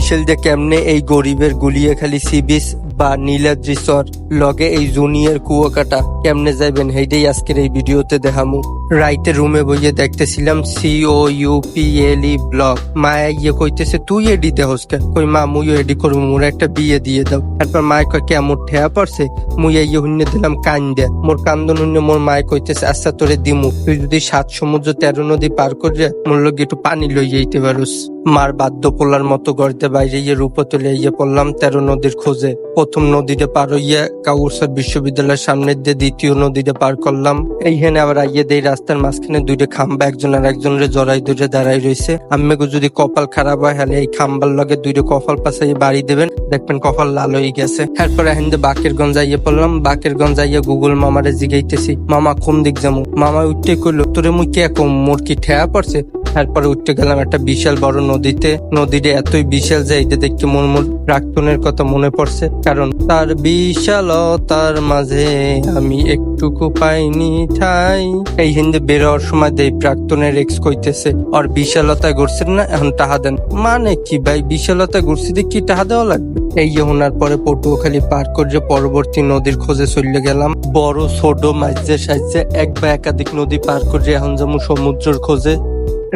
বিশাল যে কেমনে এই গরিবের গুলিয়ে খালি সি বিচ বা নীলাদ্রি চর লগে এই জুনিয়র কুয়াকাটা কেমনে যাইবেন সেইটাই আজকের এই ভিডিওতে দেখামু। রাইতে রুমে বইয়ে দেখতেছিলাম COUPLE ব্লগ। মায়া ইয়ে কইতেছে তুই এডি দেহস কে? কই মা মুইও এডি করবো, মোর একটা বিয়ে দিয়ে দাও। তারপর মায় কয় কে মোর ঠেয়া পড়ছে? মুই ইয়ে হুন্নে দিলাম কান দে। মোর কান্দন হুন্নে মোর মায় কইতেছে আচ্ছা তোরে দিমু, তুই যদি 7 সমুদ্র 13 নদী পার করে মোর লগে একটু পানি লই যাইতে পারুস। মার বাদ্য পোলার মতো গড়তে বাইরে ইয়ে রূপতলে ইয়ে পড়লাম 13 নদীর খোঁজে। প্রথম নদীতে পার হইয়া কাউরসর বিশ্ববিদ্যালয়ের সামনের দিয়ে দ্বিতীয় নদীতে পার করলাম। এইখানে আবার আইয়ে দেই রাস্তার মাঝখানে দুইটা খাম্বা, একজন আর একজনের জড়াই দুইটা দাঁড়াই রয়েছে। আম্মেগো যদি কপাল খারাপ হয় হলে এই খাম্বার লগে দুইটা কপাল পাশাইয়ে বাড়ি দেবেন, দেখবেন কপাল লাল হয়ে গেছে। এরপরে এখানে বাকেরগঞ্জ আইয়ে পড়লাম। বাকেরগঞ্জ আইয়া গুগল মামারে জিগাইতেছি মামা কোন দিক যাবো? মামা উঠতে কইলো তোরে মুই কে কম, মোর কি ঠেয়া পড়ছে? তারপরে উঠতে গেলাম একটা বিশাল বড় নদীতে। নদীটা এতই বিশাল যে এইটা দেখতে মোর প্রাক্তনের কথা মনে পড়ছে, কারণ তার বিশালতার মাঝে আমি একটুকু পাইনি ঠাই। এই হিন্দে বেরোয়ার সময় দেই প্রাক্তনের এক্স কইতেছে আর বিশালতায় ঘুরছেন না, এখন টাহা দেন। মানে কি ভাই, বিশালতায় ঘুরছি দিয়ে কি টাহা দেওয়া লাগবে? এই হোনার পরে পটুয়াখালী পার করে পরবর্তী নদীর খোঁজে চলে গেলাম। বড় ছোট মাঝে সাইজে এক বা একাধিক নদী পার করে এখন যেমন সমুদ্রের খোঁজে।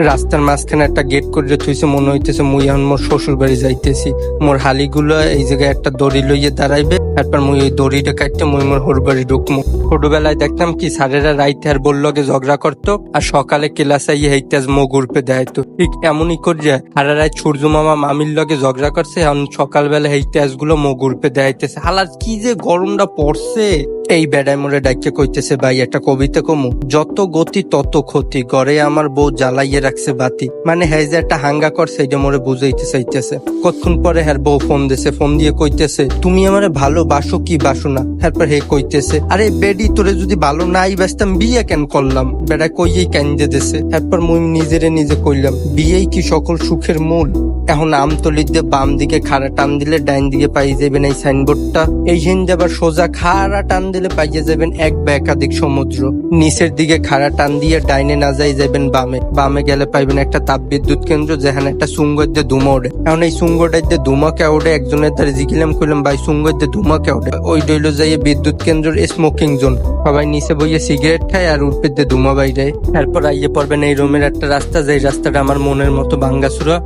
রাস্তার মাঝখানে একটা গেট করে থুইছে, মনে হইতেছে মুই এখন মোর শ্বশুর বাড়ি যাইতেছি। মোর হালিগুলো এই জায়গায় একটা দড়ি লইয়ে দাঁড়াইবে, তারপর মুই ওই দড়িটা কাটতে মুই মোর হোর বাড়ি ঢুকমু। ছোটবেলায় দেখতাম কি স্যারেরা রাইতে আর বললগে ঝগড়া করতো আর সকালে ক্লাস আইয়ে হেইতাজ মো ঘুরপে দেখাইতো। ঠিক এমনই করে হারা রাত সূর্য মামা মামির লগে ঝগড়া করছে, এখন সকালবেলা হেইতাজ গুলো মো ঘুরপে দেখাইতেছে। হালার কি যে গরমটা পড়ছে। এই বেড়ায় মোরে ডাইকে কইতেছে ভাই একটা কবিতা কমু, যত গতি তত ক্ষতি, ঘরে আমার বউ জ্বালাইয়ে রাখছে বাতি। মানে হ্যাঁ যে একটা হাঙ্গা করছে এটা মোরে বুঝাইতে চাইতেছে। কতক্ষণ পরে হ্যার বউ ফোন দিছে, ফোন দিয়ে কইতেছে তুমি আমারে ভালোবাসো কি বাসো না? তারপর হে কইতেছে আরে বেডি তোরে যদি ভালো নাই বাসতাম বিয়ে কেন করলাম? বেড়া কইয়েই কান্দে দিছে। তারপর মুই নিজেরে নিজে কইলাম বিয়েই কি সকল সুখের মূল? এখন আমতলির দিয়ে বাম দিকে খাড়া টান দিলে ডাইন দিকে পাই যাবেন এই সাইনবোর্ডটা। এই হিন্দে আবার সোজা খাড়া টান দিলে পাইয়ে যাবেন এক বা একাধিক সমুদ্র। নিচের দিকে খাড়া টান দিয়ে ডাইনে না যাই যাবেন বামে। বামে গেলে পাইবেন একটা তাপ বিদ্যুৎ কেন্দ্র, যেখানে একটা সুঙ্গর দিয়ে ধুমা ওঠে। এখন এই সুঙ্গটার দিয়ে ধুমা কে ওঠে? একজনের দ্বারা জিগিলাম কইলাম ভাই সুঙ্গর দিয়ে ধুমা কে ওঠে? ওই ডইল যাইয়ে বিদ্যুৎ কেন্দ্রের স্মোকিং জোন। সবাই নিচে বইয়ে সিগারেট খায় আর উপর দিয়ে ধুমা বাইরে। এরপর আইয়ে পড়বেন এই রোমের একটা রাস্তা, যে রাস্তাটা আমার মনের মতো ভাঙ্গাচুরা।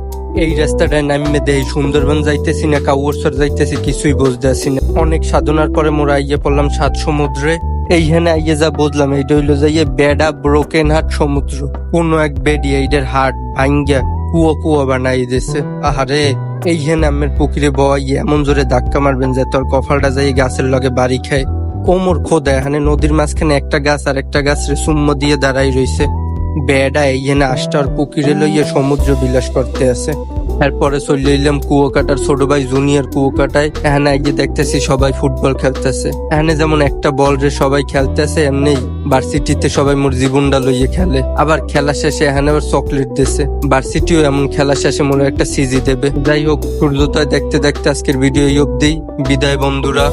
এই রাস্তাটায় নামিয়ে দেই সুন্দরবন যাইতেছি না কাউরসর যাইতেছি কিছুই বুঝতে আসি না। অনেক সাধনার পরে মোরা আইয়ে পড়লাম 7 সমুদ্রে। এইখানে আইয়ে যা বুঝলাম এইটা হইলো যাইয়ে বেডা ব্রোকেন হার্ট সমুদ্র। কোন এক বেডি এইটার হার্ট ভাঙ্গা কুয়া কুয়া বানাই দিছে। আহারে এইখানে আমের পুকুরে বইয়ে এমন জোরে ধাক্কা মারবেন যে তোর কপালটা যাই গাছের লগে বাড়ি খায়। কোমর খোদা, এখানে নদীর মাঝখানে একটা গাছ আর একটা গাছ রে সুম্ম দিয়ে দাঁড়াই রইছে। বেড়া এইখানে আষ্টার পুকুরে লইয়া সমুদ্র বিলাস করতে আছে। এরপরে চলে এলাম কুয়াকাটার ছোট ভাই জুনিয়র কুয়াকাটায়। এখানে আগে দেখতেছি সবাই ফুটবল খেলতেছে। এখানে যেমন একটা বল রে সবাই খেলতেছে, এমনি ভার্সিটিতে সবাই মোর জীবনটা লইয়ে খেলে। আবার খেলা শেষে এখানে আবার চকলেট দিছে। ভার্সিটিও এমন খেলা শেষে মোর একটা সিজি দেবে। যাই হোক, সূর্যোদয় দেখতে দেখতে আজকের ভিডিও অবধি। বিদায় বন্ধুরা।